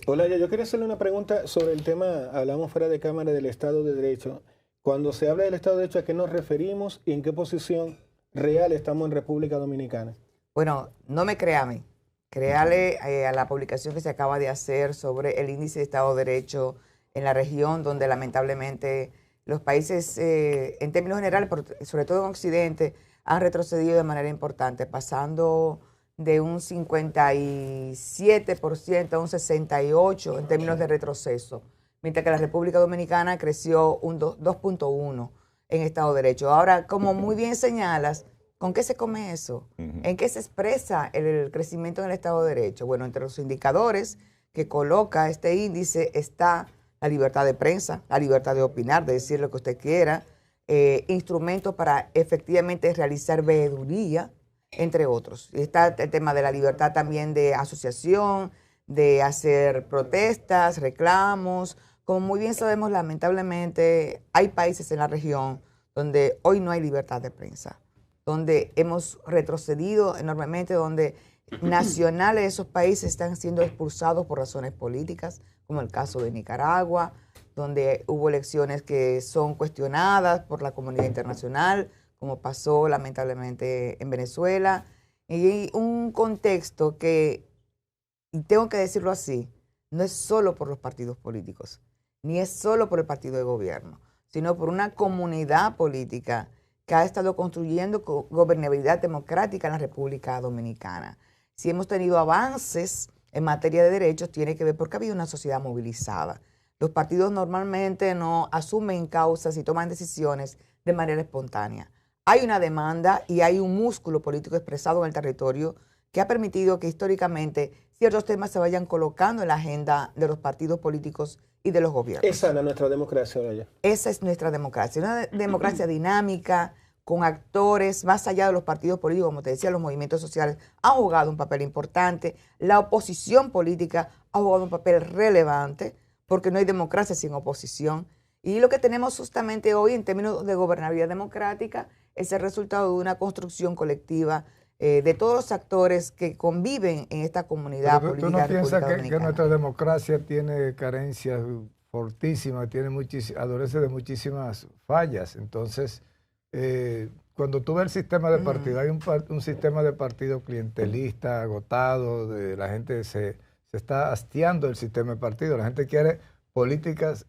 Hola, yo quería hacerle una pregunta sobre el tema, hablamos fuera de cámara del Estado de Derecho. Cuando se habla del Estado de Derecho, ¿a qué nos referimos y en qué posición real estamos en República Dominicana? Bueno, no me crea a mí. Créale a la publicación que se acaba de hacer sobre el índice de Estado de Derecho en la región, donde lamentablemente los países, en términos generales, sobre todo en Occidente, han retrocedido de manera importante, pasando de un 57% a un 68% en términos de retroceso, mientras que la República Dominicana creció un 2.1 en Estado de Derecho. Ahora, como muy bien señalas, ¿con qué se come eso? ¿En qué se expresa el crecimiento en el Estado de Derecho? Bueno, entre los indicadores que coloca este índice está la libertad de prensa, la libertad de opinar, de decir lo que usted quiera, instrumentos para efectivamente realizar veeduría, entre otros. Y está el tema de la libertad también de asociación, de hacer protestas, reclamos. Como muy bien sabemos, lamentablemente hay países en la región donde hoy no hay libertad de prensa, donde hemos retrocedido enormemente, donde nacionales de esos países están siendo expulsados por razones políticas, como el caso de Nicaragua, donde hubo elecciones que son cuestionadas por la comunidad internacional, como pasó lamentablemente en Venezuela, y un contexto que, y tengo que decirlo así, no es solo por los partidos políticos, ni es solo por el partido de gobierno, sino por una comunidad política que ha estado construyendo gobernabilidad democrática en la República Dominicana. Si hemos tenido avances en materia de derechos, tiene que ver porque ha habido una sociedad movilizada. Los partidos normalmente no asumen causas y toman decisiones de manera espontánea. Hay una demanda y hay un músculo político expresado en el territorio que ha permitido que históricamente ciertos temas se vayan colocando en la agenda de los partidos políticos y de los gobiernos. Esa es nuestra democracia, Olaya. Esa es nuestra democracia, una democracia dinámica, con actores más allá de los partidos políticos, como te decía, los movimientos sociales han jugado un papel importante, la oposición política ha jugado un papel relevante, porque no hay democracia sin oposición. Y lo que tenemos justamente hoy en términos de gobernabilidad democrática es el resultado de una construcción colectiva de todos los actores que conviven en esta comunidad política. ¿Tú no piensas que nuestra democracia tiene carencias fortísimas, adolece de muchísimas fallas? Entonces, cuando tú ves el sistema de partido, hay un sistema de partido clientelista, agotado, la gente se está hastiando el sistema de partido, la gente quiere políticos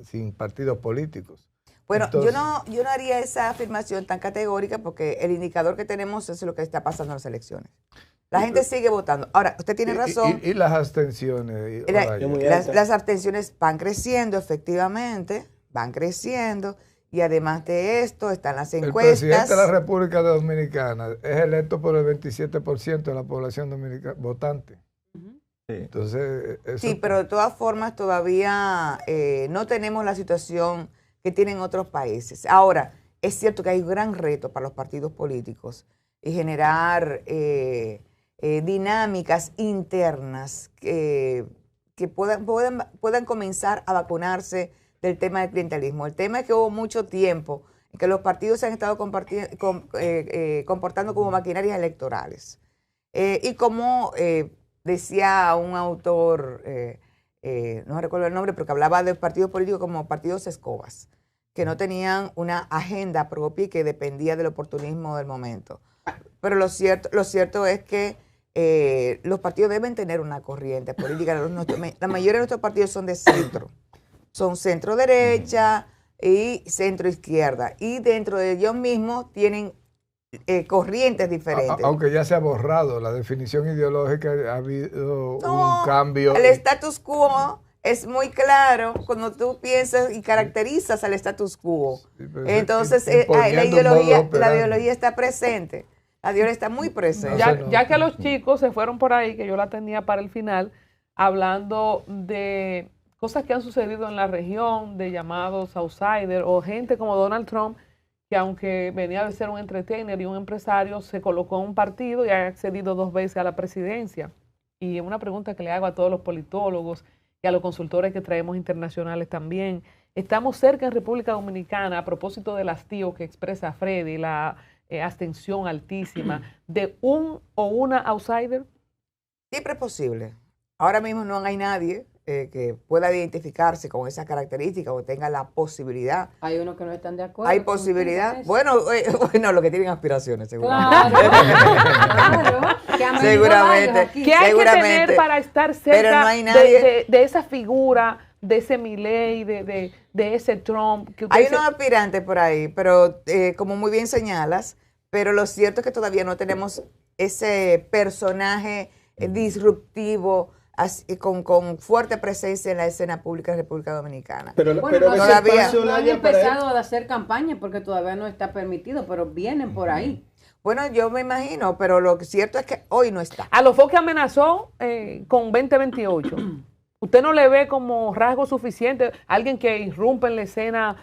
sin partidos políticos. Bueno, entonces, yo no haría esa afirmación tan categórica porque el indicador que tenemos es lo que está pasando en las elecciones. La gente sigue votando. Ahora, usted tiene razón. ¿Y las abstenciones? Las abstenciones van creciendo, efectivamente, van creciendo. Y además de esto, están las encuestas. El presidente de la República Dominicana es electo por el 27% de la población dominicana votante. Entonces, sí, pero de todas formas todavía no tenemos la situación que tienen otros países. Ahora, es cierto que hay un gran reto para los partidos políticos y generar dinámicas internas que puedan comenzar a vacunarse del tema del clientelismo. El tema es que hubo mucho tiempo en que los partidos se han estado comportando como maquinarias electorales. Y como decía un autor, no recuerdo el nombre, pero que hablaba de partidos políticos como partidos escobas, que no tenían una agenda propia y que dependía del oportunismo del momento. Pero lo cierto es que los partidos deben tener una corriente política. La mayoría de nuestros partidos son de centro. Son centro derecha y centro izquierda. Y dentro de ellos mismos tienen corrientes diferentes. Aunque ya se ha borrado la definición ideológica, ha habido un cambio. El status quo es muy claro cuando tú piensas y caracterizas al status quo. Sí, entonces, la ideología está presente. La ideología está muy presente. Ya que los chicos se fueron por ahí, que yo la tenía para el final, hablando de cosas que han sucedido en la región, de llamados outsiders o gente como Donald Trump, que aunque venía de ser un entertainer y un empresario, se colocó en un partido y ha accedido 2 veces a la presidencia. Y una pregunta que le hago a todos los politólogos y a los consultores que traemos internacionales también. Estamos cerca en República Dominicana, a propósito del hastío que expresa Freddy, la abstención altísima, de un o una outsider. Siempre es posible. Ahora mismo no hay nadie que pueda identificarse con esas características o tenga la posibilidad. Hay unos que no están de acuerdo. Hay con usted posibilidad. con eso. Bueno, los que tienen aspiraciones, seguramente. Claro, que han venido Seguramente. varios aquí. ¿Qué hay que Seguramente. tener para estar Pero cerca no hay nadie. de esa figura, de ese Milei, de ese Trump? Que usted Hay dice, unos aspirantes por ahí, pero como muy bien señalas, pero lo cierto es que todavía no tenemos ese personaje disruptivo con fuerte presencia en la escena pública de República Dominicana. Pero, Bueno, pero no, ese todavía espacio no han Olaya, para él. empezado a hacer campaña porque todavía no está permitido, pero vienen por ahí. Bueno, yo me imagino, pero lo cierto es que hoy no está. a los que amenazó con 2028. ¿Usted no le ve como rasgo suficiente alguien que irrumpe en la escena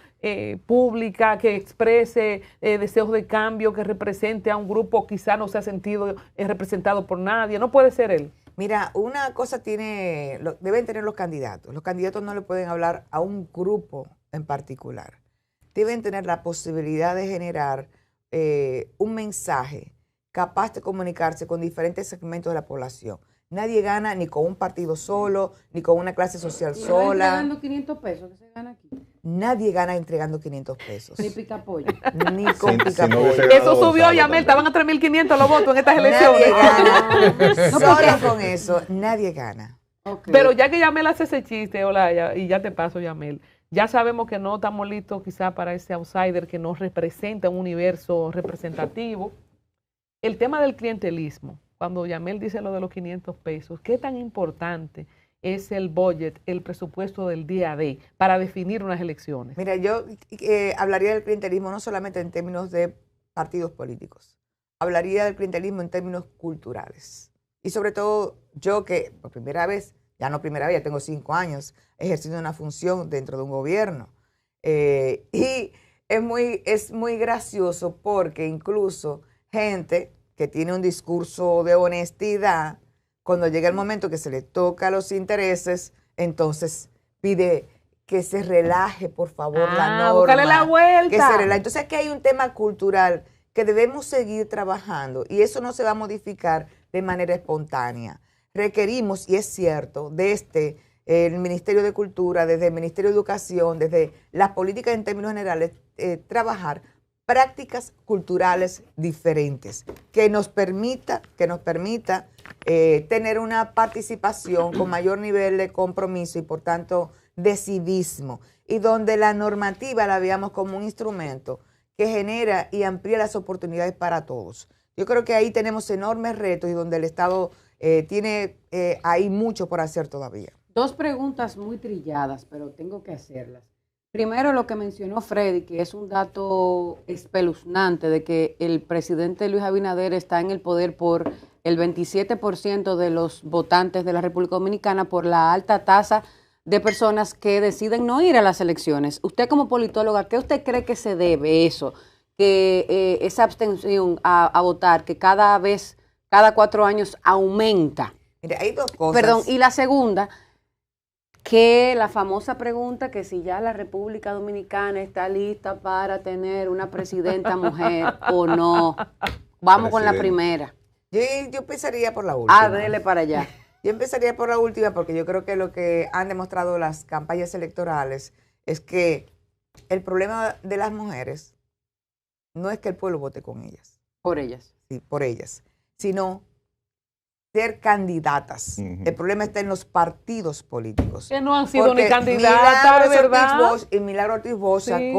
pública, que exprese deseos de cambio, que represente a un grupo quizá no se ha sentido representado por nadie? No puede ser él. Mira, una cosa deben tener los candidatos. Los candidatos no le pueden hablar a un grupo en particular. Deben tener la posibilidad de generar un mensaje capaz de comunicarse con diferentes segmentos de la población. Nadie gana ni con un partido solo, ni con una clase social Y no sola. entregando 500 pesos que se gana aquí. Nadie gana entregando 500 pesos. Ni pica pollo. Ni con Si no picapollo. hubiese ganado Eso subió, Gonzalo Yamel, también. estaban a 3.500 los votos en estas Nadie elecciones. gana. No, Solo porque- con eso, nadie gana. Ok. Pero ya que Yamel hace ese chiste, Olaya, y ya te paso, Yamel, ya sabemos que no estamos listos quizá para ese outsider que nos representa un universo representativo. El tema del clientelismo, cuando Yamel dice lo de los 500 pesos, ¿qué tan importante es el budget, el presupuesto del día a día para definir unas elecciones? Mira, yo hablaría del clientelismo no solamente en términos de partidos políticos, hablaría del clientelismo en términos culturales. Y sobre todo yo que por primera vez, ya no primera vez, ya tengo 5 años ejerciendo una función dentro de un gobierno. Y es muy gracioso porque incluso gente que tiene un discurso de honestidad, cuando llega el momento que se le toca los intereses, entonces pide que se relaje, por favor, la norma. Búscale la vuelta. Que se relaje. Entonces aquí hay un tema cultural que debemos seguir trabajando y eso no se va a modificar de manera espontánea. Requerimos, y es cierto, desde el Ministerio de Cultura, desde el Ministerio de Educación, desde las políticas en términos generales, trabajar prácticas culturales diferentes que nos permita tener una participación con mayor nivel de compromiso y por tanto de civismo, y donde la normativa la veamos como un instrumento que genera y amplía las oportunidades para todos. Yo creo que ahí tenemos enormes retos y donde el Estado tiene ahí mucho por hacer todavía. 2 preguntas muy trilladas, pero tengo que hacerlas. Primero, lo que mencionó Freddy, que es un dato espeluznante de que el presidente Luis Abinader está en el poder por el 27% de los votantes de la República Dominicana por la alta tasa de personas que deciden no ir a las elecciones. Usted como politóloga, ¿qué usted cree que se debe eso? Que esa abstención a votar, que cada 4 años aumenta. Mire, hay 2 cosas. Perdón, y la segunda, que la famosa pregunta que si ya la República Dominicana está lista para tener una presidenta mujer o no. Vamos con la primera. Yo empezaría por la última. Dele para allá. Yo empezaría por la última porque yo creo que lo que han demostrado las campañas electorales es que el problema de las mujeres no es que el pueblo vote con ellas, Por ellas. sí, por ellas, sino ser candidatas. El problema está en los partidos políticos. Que no han sido Porque ni candidatas, de verdad. Milagro Ortiz Bosch Sí.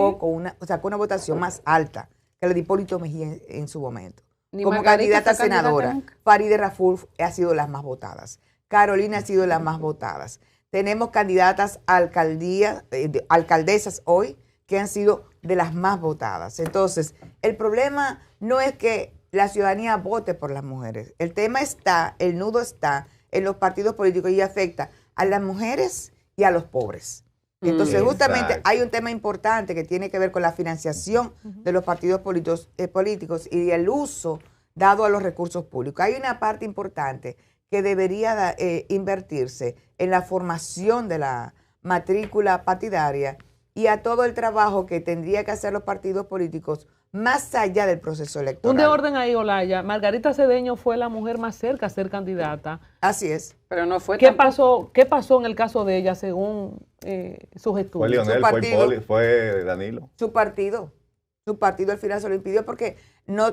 sacó una votación más alta que la de Hipólito Mejía en su momento. Ni Como Margarita candidata a fue candidata senadora, nunca. Farideh Raful ha sido las más votadas. Carolina ha sido las más votadas. Tenemos candidatas a alcaldesas hoy que han sido de las más votadas. Entonces, el problema no es que la ciudadanía vote por las mujeres. El tema está, el nudo está en los partidos políticos y afecta a las mujeres y a los pobres. Entonces, justamente Exacto. hay un tema importante que tiene que ver con la financiación de los partidos políticos y el uso dado a los recursos públicos. Hay una parte importante que debería invertirse en la formación de la matrícula partidaria y a todo el trabajo que tendría que hacer los partidos políticos más allá del proceso Un electoral. de orden ahí, Olaya. Margarita Cedeño fue la mujer más cerca a ser candidata. Así es. Pero no fue ¿Qué tampoco- pasó en el caso de ella según sus Fue estudios? Lionel, Su fue partido. Hipólito, fue Danilo. Su partido al final se lo impidió porque no,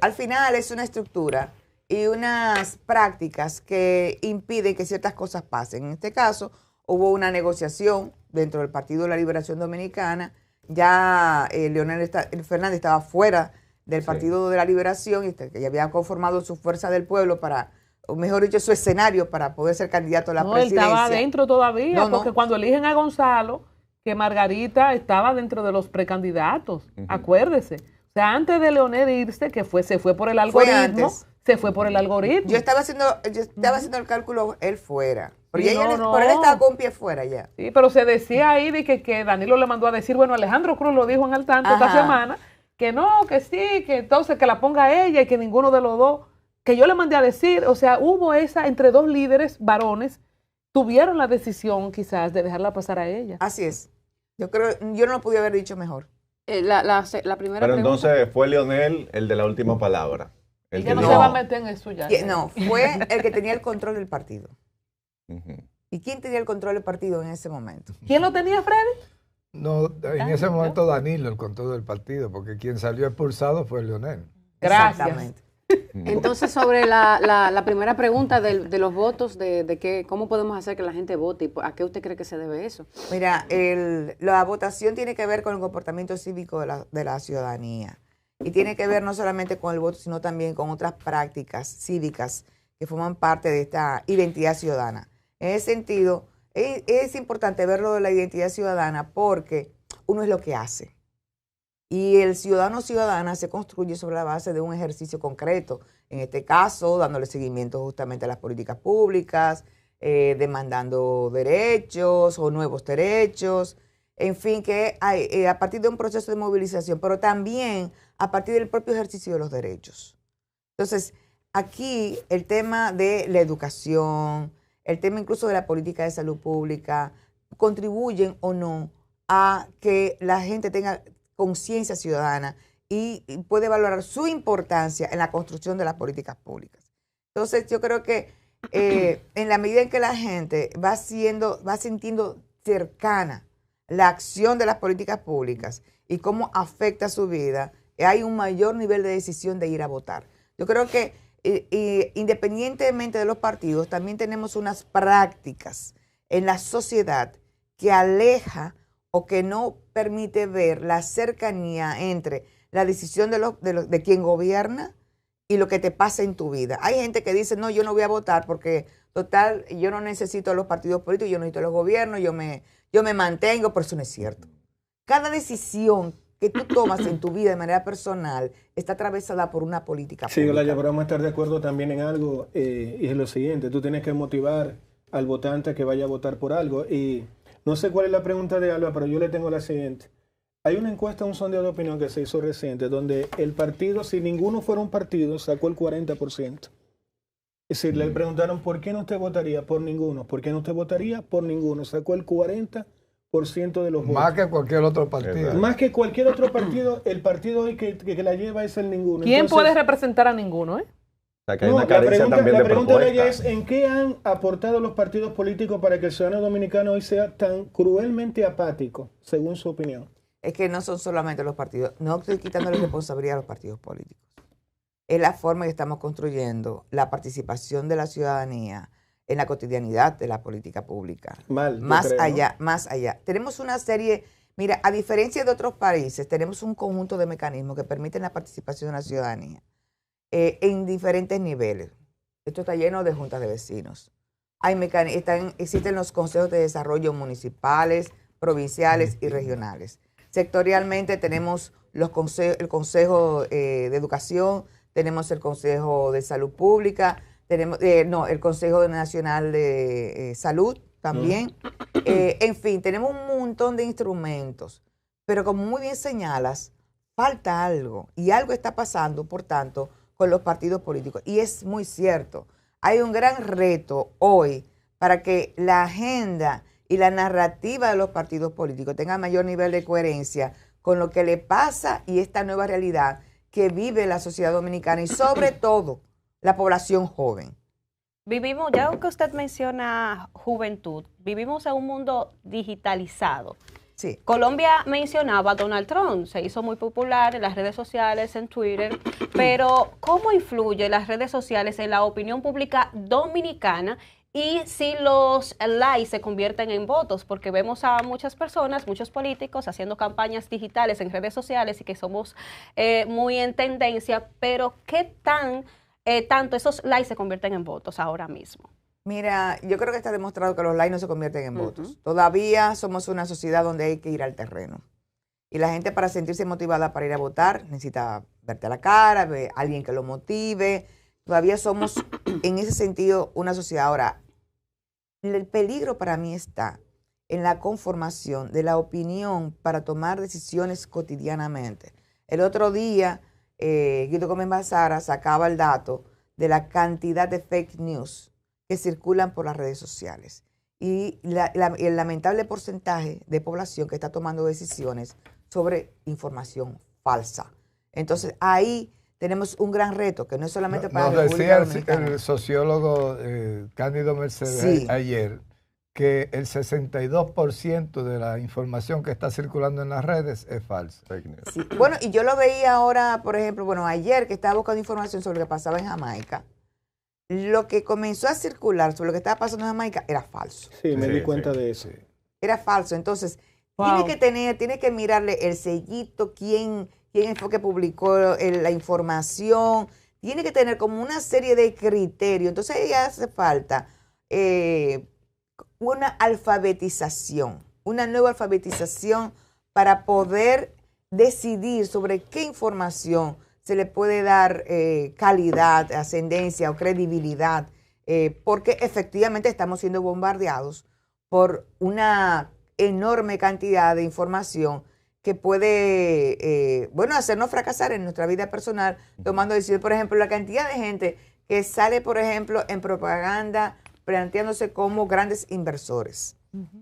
al final es una estructura y unas prácticas que impiden que ciertas cosas pasen. En este caso, hubo una negociación dentro del Partido de la Liberación Dominicana. Ya Leonel Fernández estaba fuera del Sí. Partido de la Liberación y que ya había conformado su fuerza del pueblo para, o mejor dicho, su escenario para poder ser candidato a la No, él presidencia. estaba adentro todavía, No, no. porque cuando eligen a Gonzalo, que Margarita estaba dentro de los precandidatos, acuérdese. O sea, antes de Leonel irse, que se fue por el algoritmo, antes. se fue por el algoritmo. Yo estaba haciendo el cálculo él fuera. Pero Sí, ya no, él, no. por él estaba con un pie fuera ya. Sí, pero se decía ahí de que Danilo le mandó a decir, bueno, Alejandro Cruz lo dijo en el tanto esta Ajá. semana, que no, que sí, que entonces que la ponga ella y que ninguno de los dos, que yo le mandé a decir, o sea, hubo esa, entre dos líderes varones, tuvieron la decisión quizás de dejarla pasar a ella. Así es. Yo no lo pude haber dicho mejor. la primera Pero pregunta. entonces fue Lionel el de la última palabra. El Ella que no, dijo- se va a meter en eso ya. No, fue el que tenía el control del partido. Ujú. ¿Y quién tenía el control del partido en ese momento? ¿Quién lo tenía, Freddy? No, en ese momento Danilo, el control del partido, porque quien salió expulsado fue Leonel. Gracias. Exactamente. Entonces, sobre la primera pregunta de los votos, de qué, cómo podemos hacer que la gente vote y a qué usted cree que se debe eso. Mira, la votación tiene que ver con el comportamiento cívico de la ciudadanía. Y tiene que ver no solamente con el voto, sino también con otras prácticas cívicas que forman parte de esta identidad ciudadana. En ese sentido, es importante verlo de la identidad ciudadana porque uno es lo que hace. Y el ciudadano o ciudadana se construye sobre la base de un ejercicio concreto. En este caso, dándole seguimiento justamente a las políticas públicas, demandando derechos o nuevos derechos. En fin, que hay, a partir de un proceso de movilización, pero también a partir del propio ejercicio de los derechos. Entonces, aquí el tema de la educación, el tema incluso de la política de salud pública, contribuyen o no a que la gente tenga conciencia ciudadana y puede valorar su importancia en la construcción de las políticas públicas. Entonces, yo creo que en la medida en que la gente va sintiendo cercana la acción de las políticas públicas y cómo afecta su vida, hay un mayor nivel de decisión de ir a votar. Yo creo que independientemente de los partidos, también tenemos unas prácticas en la sociedad que aleja o que no permite ver la cercanía entre la decisión de quien gobierna y lo que te pasa en tu vida. Hay gente que dice, no, yo no voy a votar porque, total, yo no necesito a los partidos políticos, yo no necesito a los gobiernos, yo me mantengo, pero eso no es cierto. Cada decisión que tú tomas en tu vida de manera personal está atravesada por una política Sí, pública. Olaya, pero vamos a estar de acuerdo también en algo, y es lo siguiente, tú tienes que motivar al votante a que vaya a votar por algo, y no sé cuál es la pregunta de Alba, pero yo le tengo la siguiente. Hay una encuesta, un sondeo de opinión que se hizo reciente, donde el partido, si ninguno fuera un partido, sacó el 40%. Es decir, le preguntaron, ¿por qué no usted votaría? Por ninguno. ¿Por qué no usted votaría? Por ninguno. Sacó el 40% de los votos. Más que cualquier otro partido. Exacto. Más que cualquier otro partido, el partido hoy que la lleva es el ninguno. ¿Quién Entonces, puede representar a ninguno? O sea, que hay no, una la carencia pregunta, también la de pregunta de ella propuestas. es, ¿en qué han aportado los partidos políticos para que el ciudadano dominicano hoy sea tan cruelmente apático, según su opinión? Es que no son solamente los partidos, no estoy quitando la responsabilidad a los partidos políticos. Es la forma que estamos construyendo la participación de la ciudadanía en la cotidianidad de la política pública. Mal, yo Más creo, ¿no? allá, más allá. Tenemos una serie, mira, a diferencia de otros países, tenemos un conjunto de mecanismos que permiten la participación de la ciudadanía en diferentes niveles. Esto está lleno de juntas de vecinos. Existen los consejos de desarrollo municipales, provinciales y regionales. Sectorialmente tenemos el Consejo de Educación, tenemos el Consejo de Salud Pública, tenemos el Consejo Nacional de Salud también. En fin, tenemos un montón de instrumentos, pero como muy bien señalas, falta algo y algo está pasando, por tanto, con los partidos políticos. Y es muy cierto, hay un gran reto hoy para que la agenda y la narrativa de los partidos políticos tengan mayor nivel de coherencia con lo que le pasa y esta nueva realidad que vive la sociedad dominicana y sobre todo la población joven. Vivimos, ya que usted menciona juventud, vivimos en un mundo digitalizado. Sí. Colombia mencionaba a Donald Trump, se hizo muy popular en las redes sociales, en Twitter, pero ¿cómo influye las redes sociales en la opinión pública dominicana y si los likes se convierten en votos? Porque vemos a muchas personas, muchos políticos haciendo campañas digitales en redes sociales y que somos muy en tendencia, pero ¿qué tanto esos likes se convierten en votos ahora mismo? Mira, yo creo que está demostrado que los likes no se convierten en votos. Todavía somos una sociedad donde hay que ir al terreno. Y la gente, para sentirse motivada para ir a votar, necesita verte a la cara, ver a alguien que lo motive. Todavía somos, en ese sentido, una sociedad. Ahora, el peligro para mí está en la conformación de la opinión para tomar decisiones cotidianamente. El otro día, Guido Gómez Mazara sacaba el dato de la cantidad de fake news que circulan por las redes sociales y el lamentable porcentaje de población que está tomando decisiones sobre información falsa. Entonces, ahí tenemos un gran reto, que no es solamente para la República Dominicana. El sociólogo Cándido Mercedes ayer que el 62% de la información que está circulando en las redes es falsa. Sí. Bueno, y yo lo veía ahora, por ejemplo, ayer que estaba buscando información sobre lo que pasaba en Jamaica. Lo que comenzó a circular sobre lo que estaba pasando en Jamaica era falso. Sí, me di cuenta de eso. Era falso. Entonces, tiene que mirarle el sellito, quién fue que publicó la información. Tiene que tener como una serie de criterios. Entonces, ahí hace falta una alfabetización, una nueva alfabetización para poder decidir sobre qué información se le puede dar calidad, ascendencia o credibilidad, porque efectivamente estamos siendo bombardeados por una enorme cantidad de información que puede, hacernos fracasar en nuestra vida personal, tomando decisiones. Por ejemplo, la cantidad de gente que sale, por ejemplo, en propaganda, planteándose como grandes inversores,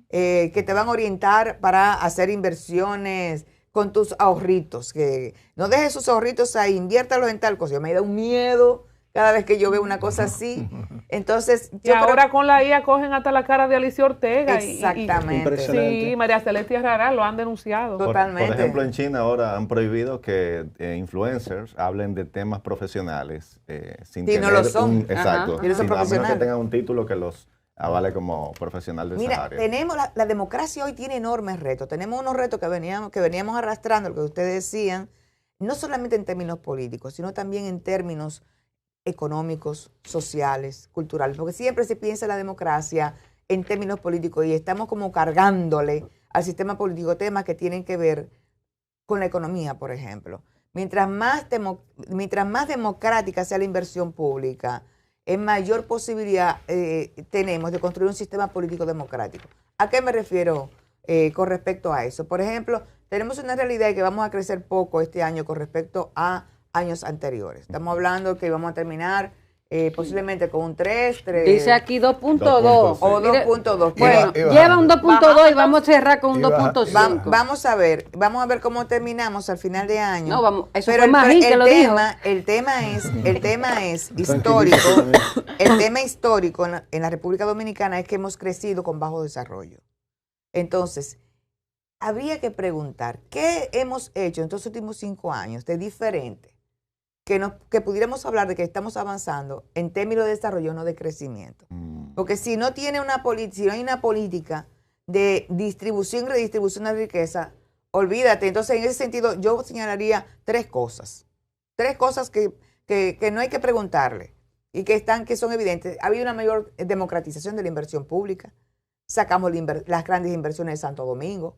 que te van a orientar para hacer inversiones con tus ahorritos, que no dejes esos ahorritos ahí, inviértalos en tal cosa. Yo me da un miedo cada vez que yo veo una cosa así. Entonces, y ahora con la IA cogen hasta la cara de Alicia Ortega. Exactamente. Sí, María Celestia Rara lo han denunciado. Totalmente. Por ejemplo, en China ahora han prohibido que influencers hablen de temas profesionales sin tener no lo son. Exacto. Y no son a menos profesionales. que tengan un título que los avale como profesional de esa área. Tenemos la democracia hoy tiene enormes retos. Tenemos unos retos que veníamos arrastrando, lo que ustedes decían, no solamente en términos políticos, sino también en términos económicos, sociales, culturales, porque siempre se piensa la democracia en términos políticos y estamos como cargándole al sistema político temas que tienen que ver con la economía, por ejemplo. Mientras más democrática sea la inversión pública, en mayor posibilidad tenemos de construir un sistema político democrático. ¿A qué me refiero con respecto a eso? Por ejemplo, tenemos una realidad de que vamos a crecer poco este año con respecto a años anteriores. Estamos hablando que vamos a terminar posiblemente con un 3. Dice aquí 2.2. O 2.2. Bueno, lleva un 2.2 y vamos a cerrar con un 2.5. Vamos a ver cómo terminamos al final de año. No, vamos, eso pero fue Magín que lo dijo. El tema es histórico. El tema histórico en la República Dominicana es que hemos crecido con bajo desarrollo. Entonces, habría que preguntar, ¿qué hemos hecho en estos últimos 5 años de diferente? Que pudiéramos hablar de que estamos avanzando en términos de desarrollo, no de crecimiento. Porque si no hay una política de distribución y redistribución de riqueza, olvídate. Entonces, en ese sentido, yo señalaría 3 cosas. 3 cosas que no hay que preguntarle y que son evidentes. Ha habido una mayor democratización de la inversión pública. Sacamos las grandes inversiones de Santo Domingo.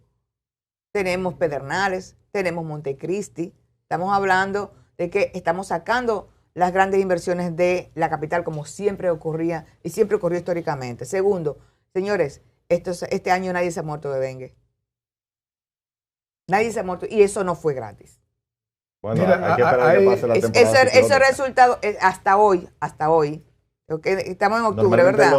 Tenemos Pedernales, tenemos Montecristi. Estamos hablando de que estamos sacando las grandes inversiones de la capital como siempre ocurría y siempre ocurrió históricamente. Segundo, señores, este año nadie se ha muerto de dengue. Nadie se ha muerto y eso no fue gratis. Bueno, hay que esperar que pase la temporada. Ese resultado, hasta hoy, okay, estamos en octubre, ¿verdad?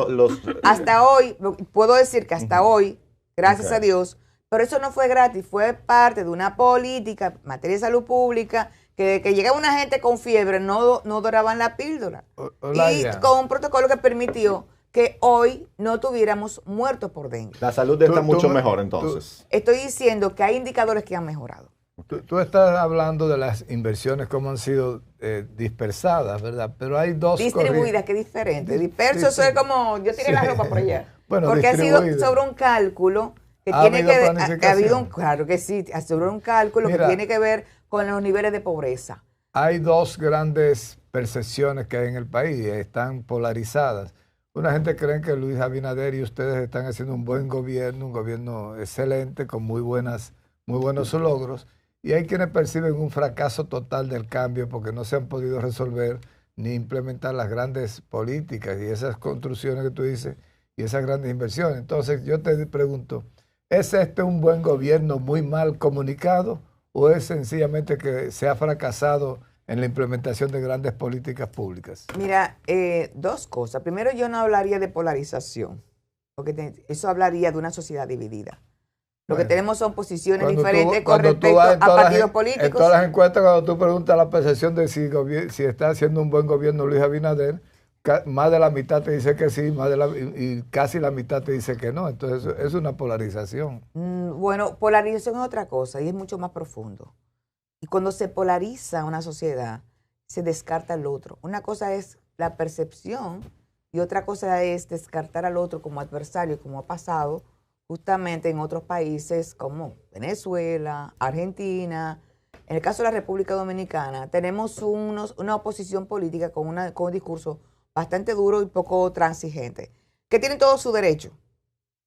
Hasta hoy, puedo decir que hasta hoy, gracias a Dios, Pero eso no fue gratis, fue parte de una política en materia de salud pública, que llegaba una gente con fiebre, no doraban la píldora. Y con un protocolo que permitió que hoy no tuviéramos muertos por dengue. La salud está mucho mejor entonces. Estoy diciendo que hay indicadores que han mejorado. Tú estás hablando de las inversiones como han sido dispersadas, ¿verdad? Pero hay dos distribuidas, que es diferente. Disperso, eso es como yo tiré la ropa por allá. Bueno, porque ha sido sobre un cálculo que tiene que ver, ha habido claro que sí, sobre un cálculo que tiene que ver con los niveles de pobreza. Hay dos grandes percepciones que hay en el país, están polarizadas. Una gente cree que Luis Abinader y ustedes están haciendo un buen gobierno, un gobierno excelente, con muy buenos logros. Y hay quienes perciben un fracaso total del cambio porque no se han podido resolver ni implementar las grandes políticas y esas construcciones que tú dices y esas grandes inversiones. Entonces yo te pregunto, ¿es este un buen gobierno muy mal comunicado o es sencillamente que se ha fracasado en la implementación de grandes políticas públicas? Mira, dos cosas. Primero, yo no hablaría de polarización, porque eso hablaría de una sociedad dividida. Lo que tenemos son posiciones diferentes con respecto a partidos políticos. En todas las encuestas, cuando tú preguntas la percepción de si está haciendo un buen gobierno Luis Abinader, más de la mitad te dice que sí, y casi la mitad te dice que no. Entonces, es una polarización. Bueno, polarización es otra cosa y es mucho más profundo. Y cuando se polariza una sociedad, se descarta al otro. Una cosa es la percepción y otra cosa es descartar al otro como adversario, como ha pasado justamente en otros países como Venezuela, Argentina. En el caso de la República Dominicana, tenemos una oposición política con un discurso bastante duro y poco transigente, que tiene todo su derecho,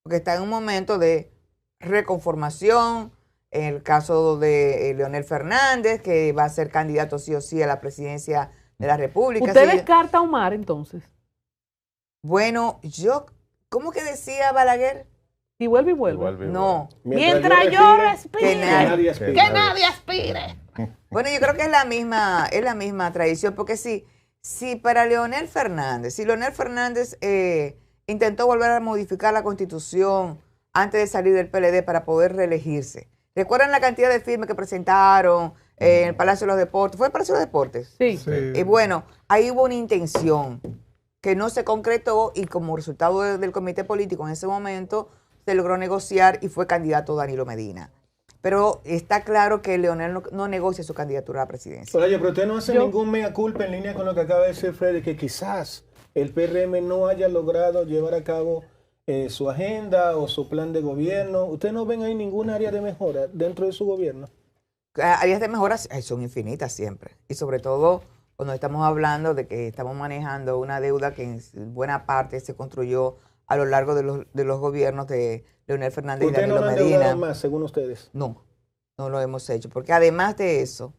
porque está en un momento de reconformación. En el caso de Leonel Fernández, que va a ser candidato sí o sí a la presidencia de la República. ¿Usted descarta a Omar entonces? Bueno, ¿cómo que decía Balaguer? Y vuelve y vuelve. No. Mientras yo respire. Que nadie aspire. Bueno, yo creo que es la misma tradición, porque si para Leonel Fernández, intentó volver a modificar la Constitución antes de salir del PLD para poder reelegirse. ¿Recuerdan la cantidad de firmas que presentaron en el Palacio de los Deportes? ¿Fue el Palacio de los Deportes? Sí. Y bueno, ahí hubo una intención que no se concretó y como resultado del comité político en ese momento se logró negociar y fue candidato Danilo Medina. Pero está claro que Leonel no negocia su candidatura a la presidencia. Oye, pero usted no hace ningún mea culpa en línea con lo que acaba de decir Freddy, que quizás el PRM no haya logrado llevar a cabo su agenda o su plan de gobierno. ¿Usted no ven ahí ninguna área de mejora dentro de su gobierno? Áreas de mejora son infinitas siempre. Y sobre todo cuando estamos hablando de que estamos manejando una deuda que en buena parte se construyó a lo largo de los gobiernos de Leonel Fernández y Danilo Medina. ¿Ustedes no lo han endeudado más, según ustedes? No lo hemos hecho. Porque además de eso,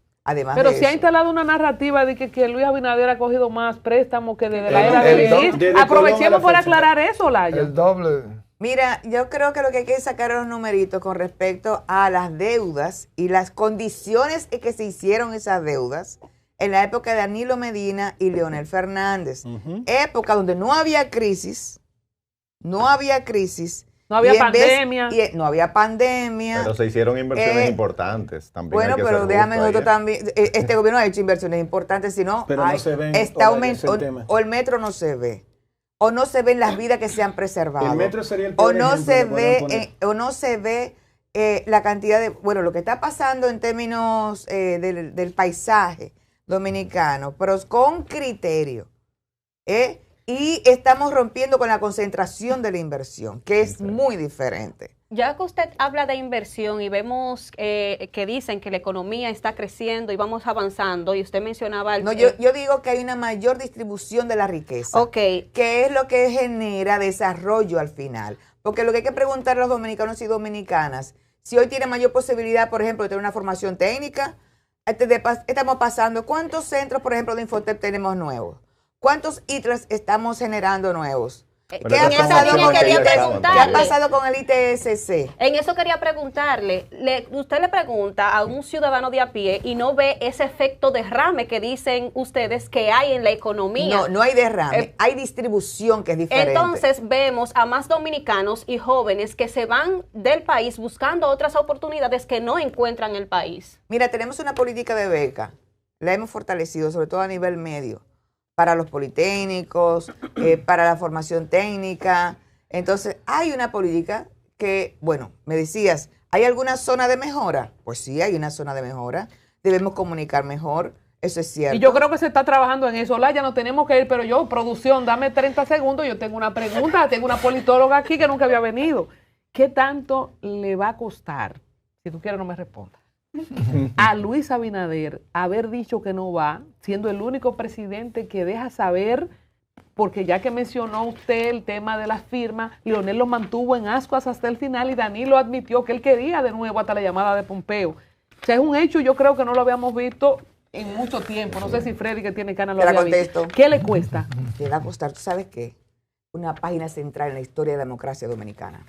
pero se ha instalado una narrativa de que Luis Abinader ha cogido más préstamos que desde la era de Luis. Aprovechemos por aclarar eso, Laya. El doble. Mira, yo creo que lo que hay que sacar los numeritos con respecto a las deudas y las condiciones en que se hicieron esas deudas en la época de Danilo Medina y Leonel Fernández. Época donde no había crisis. No había pandemia. No había pandemia. Pero se hicieron inversiones importantes también. Bueno, pero déjame nosotros también. Este gobierno ha hecho inversiones importantes, sino pero no se ven. O el metro no se ve. O no se ven las vidas que se han preservado. El metro sería el peor o no se ve la cantidad de. Bueno, lo que está pasando en términos del paisaje dominicano, pero con criterio. Y estamos rompiendo con la concentración de la inversión, que es muy diferente. Ya que usted habla de inversión y vemos que dicen que la economía está creciendo y vamos avanzando, y usted mencionaba... Yo digo que hay una mayor distribución de la riqueza, que es lo que genera desarrollo al final. Porque lo que hay que preguntar a los dominicanos y dominicanas, si hoy tiene mayor posibilidad, por ejemplo, de tener una formación técnica, estamos pasando, ¿cuántos centros, por ejemplo, de Infotep tenemos nuevos? ¿Cuántos ITRAS estamos generando nuevos? Pero ¿Qué ha esas son pasado opciones con que el ya ITSC? están. ¿Qué ha pasado con el ITSC? En eso quería preguntarle, usted le pregunta a un ciudadano de a pie y no ve ese efecto derrame que dicen ustedes que hay en la economía. No, no hay derrame, hay distribución que es diferente. Entonces vemos a más dominicanos y jóvenes que se van del país buscando otras oportunidades que no encuentran en el país. Mira, tenemos una política de beca, la hemos fortalecido, sobre todo a nivel medio, para los politécnicos, para la formación técnica. Entonces, hay una política que, bueno, me decías, ¿hay alguna zona de mejora? Pues sí, hay una zona de mejora. Debemos comunicar mejor, eso es cierto. Y yo creo que se está trabajando en eso. Ya nos tenemos que ir, pero yo, producción, dame 30 segundos, yo tengo una pregunta, tengo una politóloga aquí que nunca había venido. ¿Qué tanto le va a costar, si tú quieres no me respondas, a Luis Abinader haber dicho que no va, siendo el único presidente que deja saber, porque ya que mencionó usted el tema de las firmas, Leonel lo mantuvo en ascuas hasta el final y Danilo admitió que él quería de nuevo hasta la llamada de Pompeo? O sea, es un hecho, yo creo que no lo habíamos visto en mucho tiempo. No sé si Freddy, que tiene ganas, lo Te la había visto. contesto. ¿Qué le cuesta? Te va a costar, ¿tú sabes qué? Una página central en la historia de la democracia dominicana.